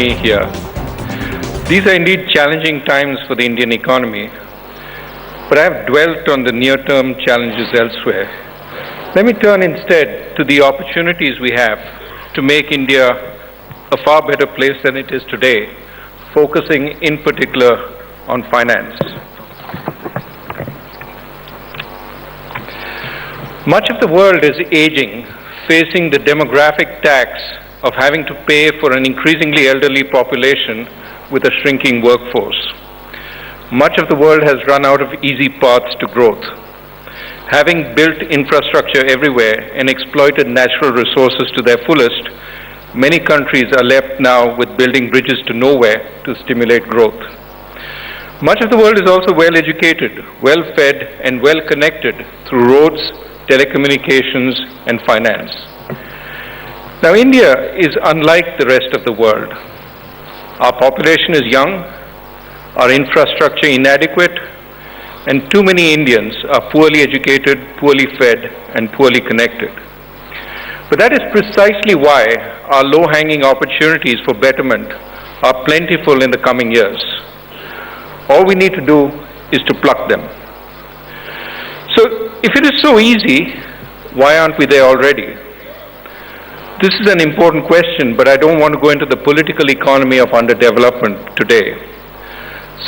me here. These are indeed challenging times for the Indian economy, but I have dwelt on the near-term challenges elsewhere. Let me turn instead to the opportunities we have to make India a far better place than it is today, focusing in particular on finance. Much of the world is aging, facing the demographic tax of having to pay for an increasingly elderly population with a shrinking workforce. Much of the world has run out of easy paths to growth. Having built infrastructure everywhere and exploited natural resources to their fullest, many countries are left now with building bridges to nowhere to stimulate growth. Much of the world is also well educated, well fed, and well connected through roads, telecommunications, and finance. Now, India is unlike the rest of the world. Our population is young, our infrastructure inadequate, and too many Indians are poorly educated, poorly fed, and poorly connected. But that is precisely why our low-hanging opportunities for betterment are plentiful in the coming years. All we need to do is to pluck them. So, if it is so easy, why aren't we there already? This is an important question, but I don't want to go into the political economy of underdevelopment today.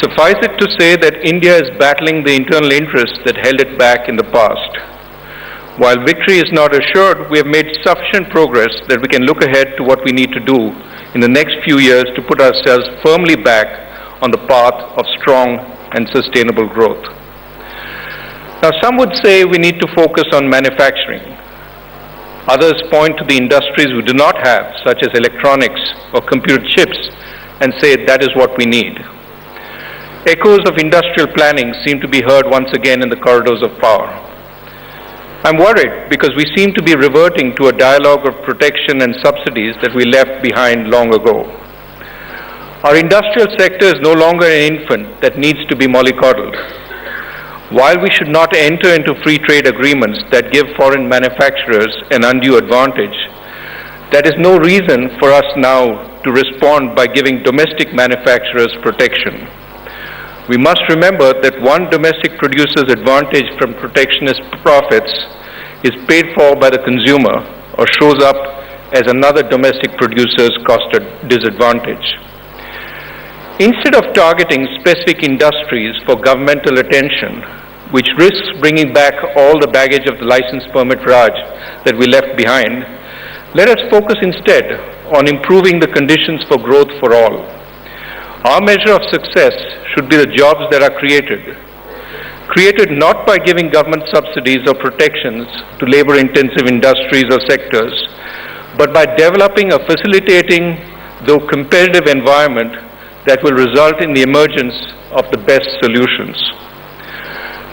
Suffice it to say that India is battling the internal interests that held it back in the past. While victory is not assured, we have made sufficient progress that we can look ahead to what we need to do in the next few years to put ourselves firmly back on the path of strong and sustainable growth. Now, some would say we need to focus on manufacturing. Others point to the industries we do not have, such as electronics or computer chips, and say that is what we need. Echoes of industrial planning seem to be heard once again in the corridors of power. I'm worried because we seem to be reverting to a dialogue of protection and subsidies that we left behind long ago. Our industrial sector is no longer an infant that needs to be mollycoddled. While we should not enter into free trade agreements that give foreign manufacturers an undue advantage, that is no reason for us now to respond by giving domestic manufacturers protection. We must remember that one domestic producer's advantage from protectionist profits is paid for by the consumer or shows up as another domestic producer's cost disadvantage. Instead of targeting specific industries for governmental attention, which risks bringing back all the baggage of the license permit Raj that we left behind, let us focus instead on improving the conditions for growth for all. Our measure of success should be the jobs that are created not by giving government subsidies or protections to labor-intensive industries or sectors, but by developing a facilitating, though competitive environment that will result in the emergence of the best solutions.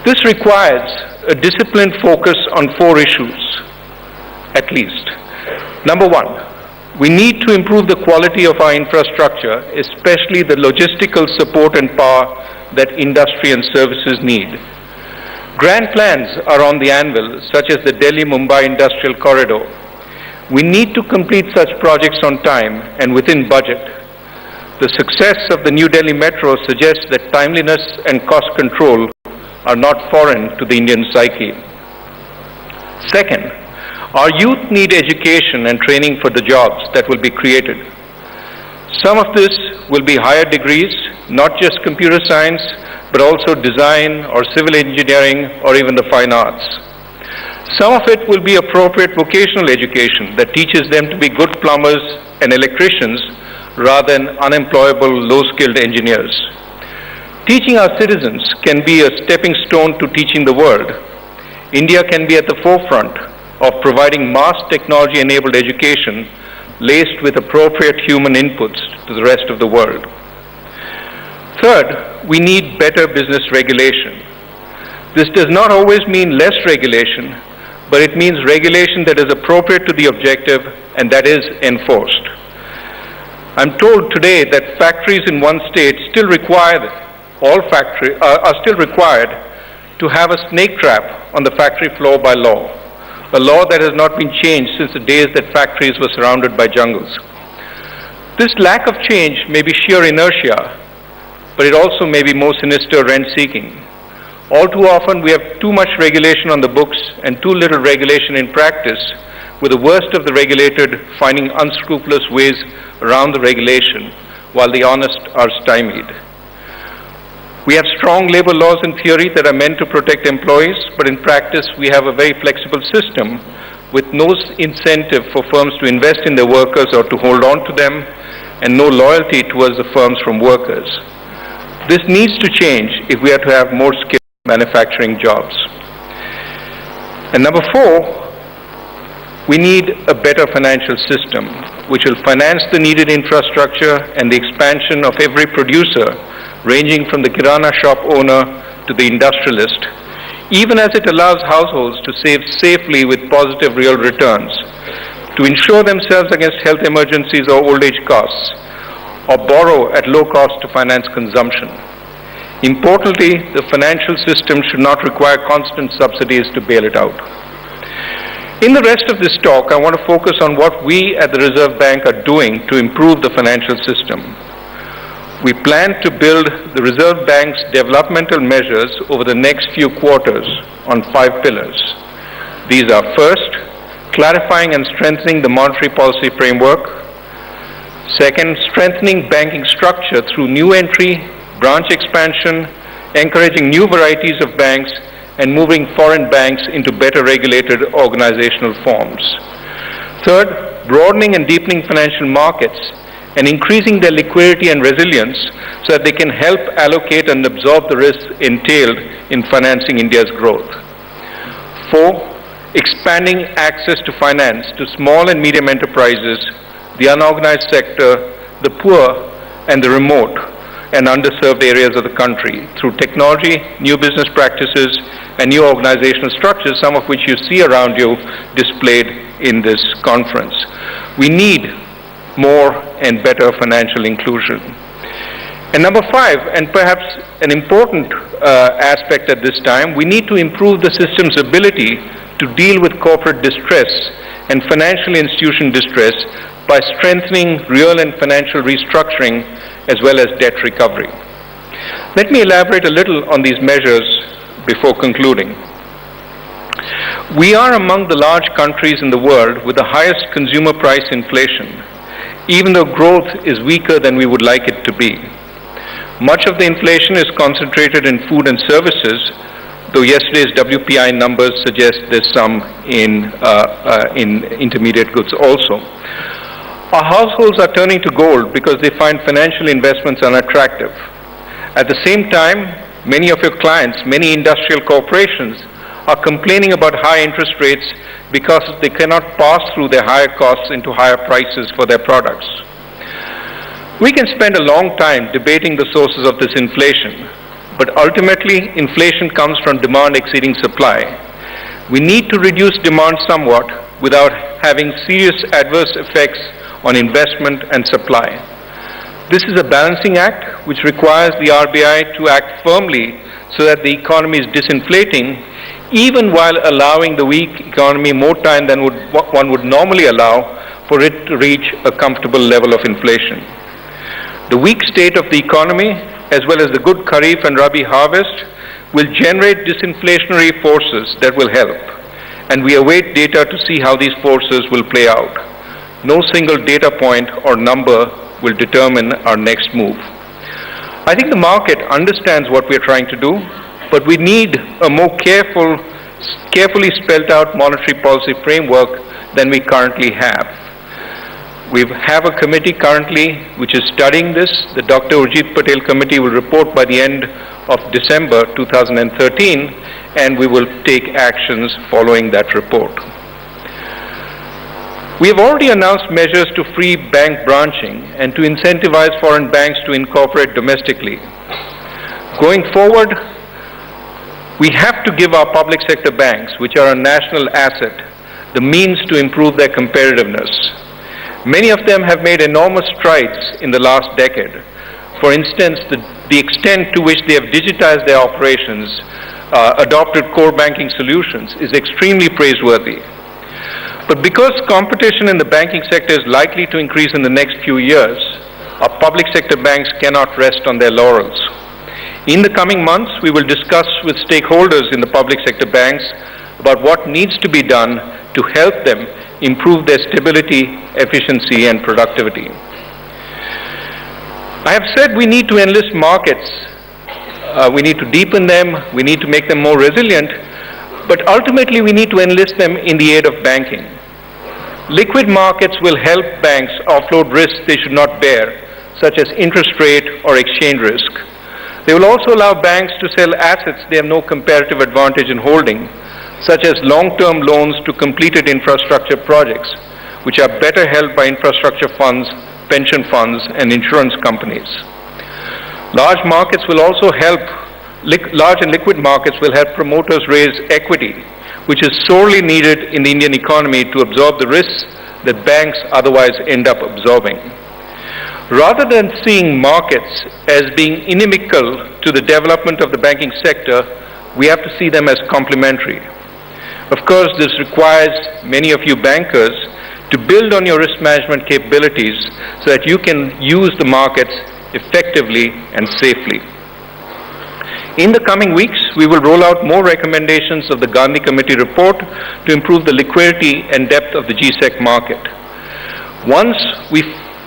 This requires a disciplined focus on 4 issues, at least. Number 1, we need to improve the quality of our infrastructure, especially the logistical support and power that industry and services need. Grand plans are on the anvil, such as the Delhi-Mumbai Industrial Corridor. We need to complete such projects on time and within budget. The success of the New Delhi Metro suggests that timeliness and cost control are not foreign to the Indian psyche. Second, our youth need education and training for the jobs that will be created. Some of this will be higher degrees, not just computer science, but also design or civil engineering or even the fine arts. Some of it will be appropriate vocational education that teaches them to be good plumbers and electricians rather than unemployable, low-skilled engineers. Teaching our citizens can be a stepping stone to teaching the world. India can be at the forefront of providing mass technology-enabled education laced with appropriate human inputs to the rest of the world. Third, we need better business regulation. This does not always mean less regulation, but it means regulation that is appropriate to the objective and that is enforced. I'm told today that factories in one state are still required to have a snake trap on the factory floor by law, a law that has not been changed since the days that factories were surrounded by jungles. This lack of change may be sheer inertia, but it also may be more sinister rent-seeking. All too often, we have too much regulation on the books and too little regulation in practice, with the worst of the regulated finding unscrupulous ways around the regulation, while the honest are stymied. We have strong labor laws in theory that are meant to protect employees, but in practice, we have a very flexible system with no incentive for firms to invest in their workers or to hold on to them, and no loyalty towards the firms from workers. This needs to change if we are to have more skilled manufacturing jobs. And number 4, we need a better financial system which will finance the needed infrastructure and the expansion of every producer, ranging from the kirana shop owner to the industrialist, even as it allows households to save safely with positive real returns, to insure themselves against health emergencies or old age costs, or borrow at low cost to finance consumption. Importantly, the financial system should not require constant subsidies to bail it out. In the rest of this talk, I want to focus on what we at the Reserve Bank are doing to improve the financial system. We plan to build the Reserve Bank's developmental measures over the next few quarters on 5 pillars. These are: first, clarifying and strengthening the monetary policy framework; second, strengthening banking structure through new entry, branch expansion, encouraging new varieties of banks, and moving foreign banks into better regulated organizational forms; third, broadening and deepening financial markets and increasing their liquidity and resilience so that they can help allocate and absorb the risks entailed in financing India's growth; 4, expanding access to finance to small and medium enterprises, the unorganized sector, the poor, and the remote and underserved areas of the country through technology, new business practices, and new organizational structures, some of which you see around you displayed in this conference. We need more and better financial inclusion. And number 5, and perhaps an important aspect at this time, we need to improve the system's ability to deal with corporate distress and financial institution distress by strengthening real and financial restructuring as well as debt recovery. Let me elaborate a little on these measures before concluding. We are among the large countries in the world with the highest consumer price inflation, even though growth is weaker than we would like it to be. Much of the inflation is concentrated in food and services, though yesterday's WPI numbers suggest there's some in intermediate goods also. Our households are turning to gold because they find financial investments unattractive. At the same time, many of your clients, many industrial corporations, are complaining about high interest rates because they cannot pass through their higher costs into higher prices for their products. We can spend a long time debating the sources of this inflation, but ultimately inflation comes from demand exceeding supply. We need to reduce demand somewhat without having serious adverse effects on investment and supply. This is a balancing act which requires the RBI to act firmly so that the economy is disinflating, even while allowing the weak economy more time than one would normally allow for it to reach a comfortable level of inflation. The weak state of the economy, as well as the good Kharif and Rabi harvest, will generate disinflationary forces that will help, and we await data to see how these forces will play out. No single data point or number will determine our next move. I think the market understands what we are trying to do, but we need a more carefully spelled out monetary policy framework than we currently have. We have a committee currently which is studying this. The Dr. Urjit Patel committee will report by the end of December 2013, and we will take actions following that report. We have already announced measures to free bank branching and to incentivize foreign banks to incorporate domestically. Going forward, we have to give our public sector banks, which are a national asset, the means to improve their competitiveness. Many of them have made enormous strides in the last decade. For instance, the extent to which they have digitized their operations, adopted core banking solutions, is extremely praiseworthy. But because competition in the banking sector is likely to increase in the next few years, our public sector banks cannot rest on their laurels. In the coming months, we will discuss with stakeholders in the public sector banks about what needs to be done to help them improve their stability, efficiency, and productivity. I have said we need to enlist markets. We need to deepen them, we need to make them more resilient, but ultimately we need to enlist them in the aid of banking. Liquid markets will help banks offload risks they should not bear, such as interest rate or exchange risk. They will also allow banks to sell assets they have no comparative advantage in holding, such as long-term loans to completed infrastructure projects, which are better held by infrastructure funds, pension funds, and insurance companies. Large markets will also help, large and liquid markets will help promoters raise equity, which is sorely needed in the Indian economy to absorb the risks that banks otherwise end up absorbing. Rather than seeing markets as being inimical to the development of the banking sector, we have to see them as complementary. Of course, this requires many of you bankers to build on your risk management capabilities so that you can use the markets effectively and safely. In the coming weeks, we will roll out more recommendations of the Gandhi Committee report to improve the liquidity and depth of the GSEC market. Once we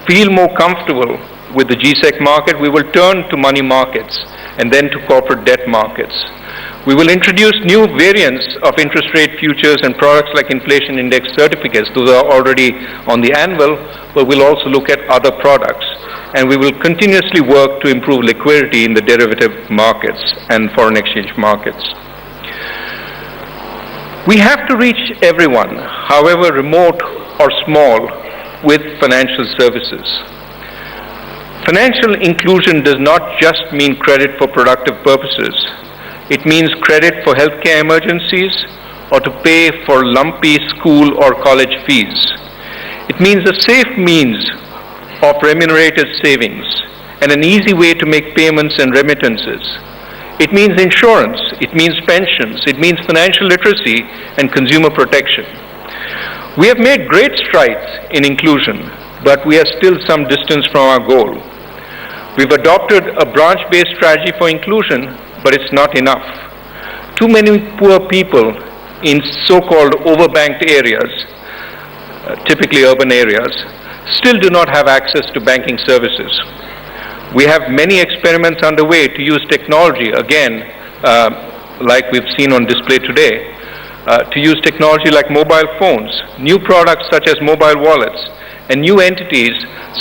feel more comfortable with the GSEC market, we will turn to money markets and then to corporate debt markets. We will introduce new variants of interest rate futures and products like inflation index certificates. Those are already on the anvil, but we'll also look at other products. And we will continuously work to improve liquidity in the derivative markets and foreign exchange markets. We have to reach everyone, however remote or small, with financial services. Financial inclusion does not just mean credit for productive purposes. It means credit for healthcare emergencies or to pay for lumpy school or college fees. It means a safe means of remunerated savings and an easy way to make payments and remittances. It means insurance, it means pensions, it means financial literacy and consumer protection. We have made great strides in inclusion, but we are still some distance from our goal. We've adopted a branch-based strategy for inclusion, but it's not enough. Too many poor people in so-called overbanked areas, typically urban areas, still do not have access to banking services. We have many experiments underway to use technology, again, like we've seen on display today, to use technology like mobile phones, new products such as mobile wallets, and new entities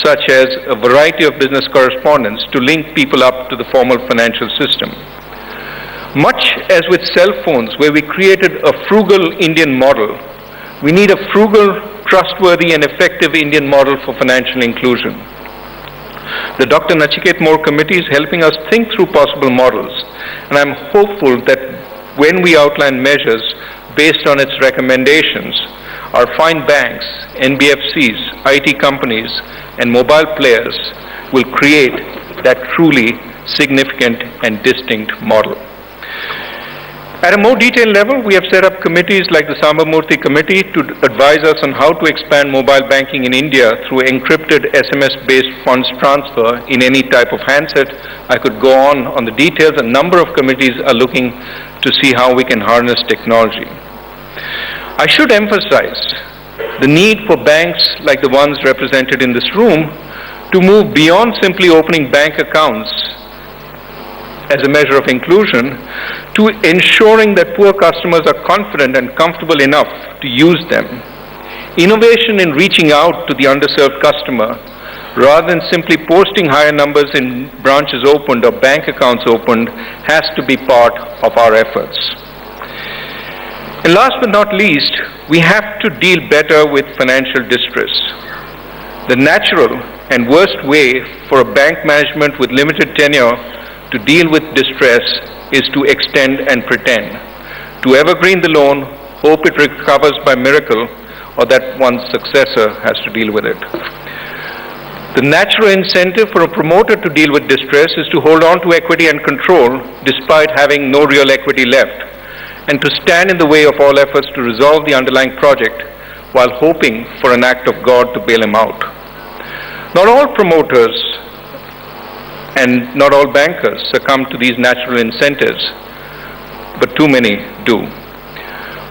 such as a variety of business correspondents to link people up to the formal financial system. Much as with cell phones, where we created a frugal Indian model, we need a frugal, trustworthy, and effective Indian model for financial inclusion. The Dr. Nachiket More Committee is helping us think through possible models, and I'm hopeful that when we outline measures based on its recommendations, our fine banks, NBFCs, IT companies, and mobile players will create that truly significant and distinct model. At a more detailed level, we have set up committees like the Sambamurthy Committee to advise us on how to expand mobile banking in India through encrypted SMS-based funds transfer in any type of handset. I could go on the details. A number of committees are looking to see how we can harness technology. I should emphasize the need for banks like the ones represented in this room to move beyond simply opening bank accounts as a measure of inclusion to ensuring that poor customers are confident and comfortable enough to use them. Innovation in reaching out to the underserved customer rather than simply posting higher numbers in branches opened or bank accounts opened has to be part of our efforts. And last but not least, we have to deal better with financial distress. The natural and worst way for a bank management with limited tenure to deal with distress is to extend and pretend, to evergreen the loan, hope it recovers by miracle, or that one's successor has to deal with it. The natural incentive for a promoter to deal with distress is to hold on to equity and control despite having no real equity left, and to stand in the way of all efforts to resolve the underlying project while hoping for an act of God to bail him out. Not all promoters and not all bankers succumb to these natural incentives, but too many do.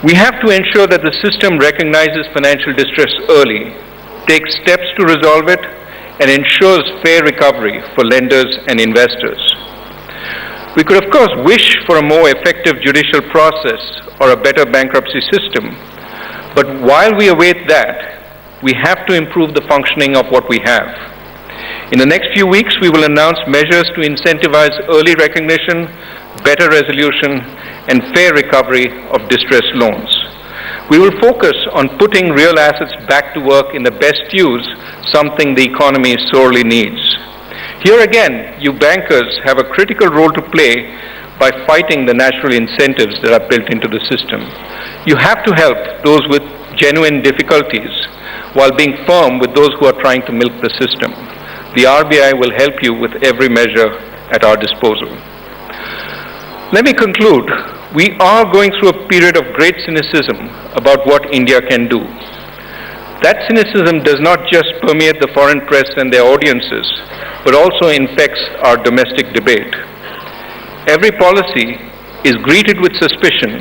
We have to ensure that the system recognizes financial distress early, takes steps to resolve it, and ensures fair recovery for lenders and investors. We could, of course, wish for a more effective judicial process or a better bankruptcy system, but while we await that, we have to improve the functioning of what we have. In the next few weeks, we will announce measures to incentivize early recognition, better resolution, and fair recovery of distressed loans. We will focus on putting real assets back to work in the best use, something the economy sorely needs. Here again, you bankers have a critical role to play by fighting the natural incentives that are built into the system. You have to help those with genuine difficulties while being firm with those who are trying to milk the system. The RBI will help you with every measure at our disposal. Let me conclude. We are going through a period of great cynicism about what India can do. That cynicism does not just permeate the foreign press and their audiences, but also infects our domestic debate. Every policy is greeted with suspicion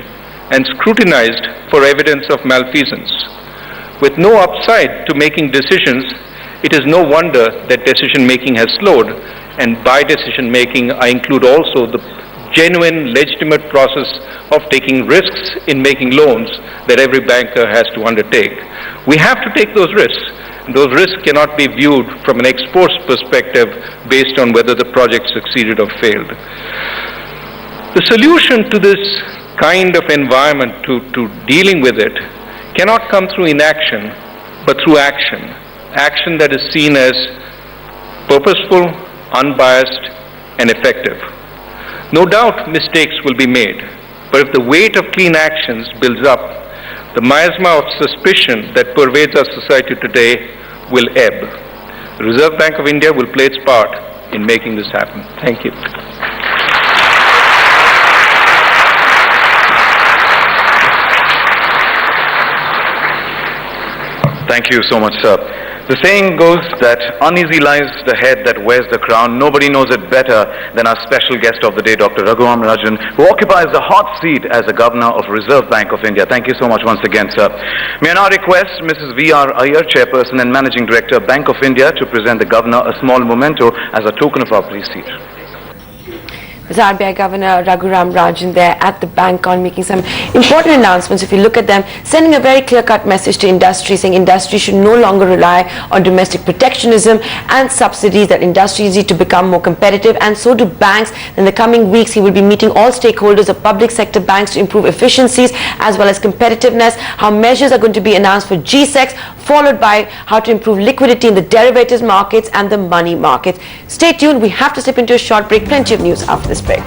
and scrutinized for evidence of malfeasance. With no upside to making decisions, it is no wonder that decision-making has slowed, and by decision-making I include also the genuine, legitimate process of taking risks in making loans that every banker has to undertake. We have to take those risks. Those risks cannot be viewed from an ex-post perspective based on whether the project succeeded or failed. The solution to this kind of environment, to dealing with it, cannot come through inaction, but through action. Action that is seen as purposeful, unbiased, and effective. No doubt mistakes will be made, but if the weight of clean actions builds up, the miasma of suspicion that pervades our society today will ebb. The Reserve Bank of India will play its part in making this happen. Thank you. Thank you so much, sir. The saying goes that uneasy lies the head that wears the crown. Nobody knows it better than our special guest of the day, Dr. Raghuram Rajan, who occupies the hot seat as the Governor of Reserve Bank of India. Thank you so much once again, sir. May I now request Mrs. V.R. Iyer, Chairperson and Managing Director, Bank of India, to present the Governor a small memento as a token of our appreciation. There's RBI Governor Raghuram Rajan there at the bank on making some important announcements. If you look at them, sending a very clear-cut message to industry, saying industry should no longer rely on domestic protectionism and subsidies, that industries need to become more competitive, and so do banks. In the coming weeks, he will be meeting all stakeholders of public sector banks to improve efficiencies as well as competitiveness, how measures are going to be announced for GSECs, followed by how to improve liquidity in the derivatives markets and the money markets. Stay tuned. We have to slip into a short break. Plenty of news after this break.